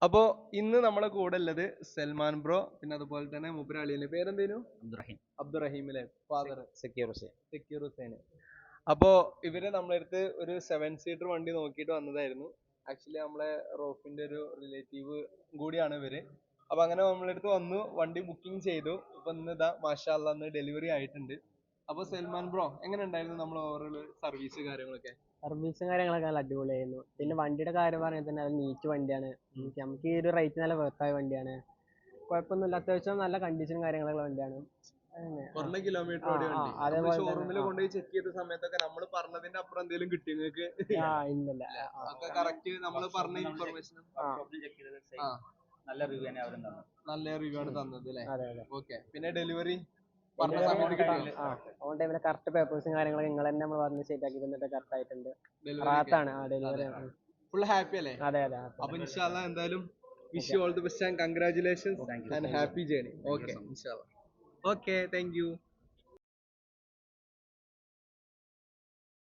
അപ്പോ ഇന്ന് നമ്മളെ കൂടെ ഉള്ളത് സൽമാൻ ബ്രോ, പിന്നെ അതുപോലെ തന്നെ മൂപ്പര് അളിയന്റെ പേരെന്തേനു? അബ്ദുറഹീം. അബ്ദുറഹീം അല്ലേ? ഫാദർ സക്കീർ ഹുസൈൻ. സക്കീർ ഹുസൈൻ. അപ്പോ ഇവര് നമ്മളെ അടുത്ത് ഒരു 7 സീറ്റർ വണ്ടി നോക്കിയിട്ട് വന്നതായിരുന്നു. ആക്ച്വലി നമ്മളെ റോഫിന്റെ ഒരു റിലേറ്റീവ് കൂടിയാണ് ഇവര്. അപ്പൊ അങ്ങനെ നമ്മളെ അടുത്ത് വന്നു, വണ്ടി ബുക്കിംഗ് ചെയ്തു. ഇപ്പൊ ഇന്ന് ഇതാ മാഷാ അല്ലാ ഇന്ന് ഡെലിവറി ആയിട്ടുണ്ട്. അപ്പൊ സൽമാൻ ബ്രോ, എങ്ങനെ ഉണ്ടായിരുന്നു നമ്മളെ ഓവറോൾ സർവീസ് കാര്യങ്ങളൊക്കെ? സർവീസും കാര്യങ്ങളൊക്കെ നല്ല അടിപൊളിയായിരുന്നു. പിന്നെ വണ്ടിയുടെ കാര്യം പറയുന്നത് തന്നെ അത് നീറ്റ് വണ്ടിയാണ്. നമുക്ക് ഈ ഒരു റേറ്റ് നല്ല വർത്തായ വണ്ടിയാണ്. കുഴപ്പമൊന്നുമില്ല, അത്യാവശ്യം നല്ല കണ്ടീഷനും കാര്യങ്ങളുള്ള വണ്ടിയാണ്. അങ്ങനെ കുറഞ്ഞ കിലോമീറ്റർ ഓടിയ വണ്ടി. നമ്മൾ അതേപോലെ ഷോറൂമിൽ തന്നെ കൊണ്ടുപോയി ചെക്ക് ചെയ്ത സമയത്തൊക്കെ നമ്മൾ പറഞ്ഞതിന്റെ അപ്പുറം എന്തെങ്കിലും കിട്ടി നിങ്ങൾക്ക്? ഇല്ലില്ല. ഒക്കെ കറക്റ്റ് നമ്മൾ പറഞ്ഞ ഇൻഫർമേഷൻ നല്ല റിവ്യൂ തന്നെ അവരും തന്നു. നല്ല റിവ്യൂ ആണ് തന്നത് അല്ലേ? അതെ അതെ. ഓക്കെ. പിന്നെ ഡെലിവറി പറഞ്ഞ സമയത്ത് കിട്ടിയോ? ഓൺ ടൈമിൽ കറക്റ്റ് പേപ്പേഴ്സും കാര്യങ്ങളൊക്കെ നിങ്ങൾ തന്നെ നമ്മൾ പറഞ്ഞ് സെറ്റ് ആക്കി തന്നിട്ട് കറക്റ്റ് ആയിട്ടുണ്ട്. ഡെലിവറി റാത്താണ് ഡെലിവറി. ഫുൾ ഹാപ്പി അല്ലേ? അതെ അതെ. അപ്പൊ ഇൻഷാ അല്ലാ എന്തായാലും wish you all the best and congratulations and happy journey. Okay ഇൻഷാ അല്ലാ. Okay, thank you.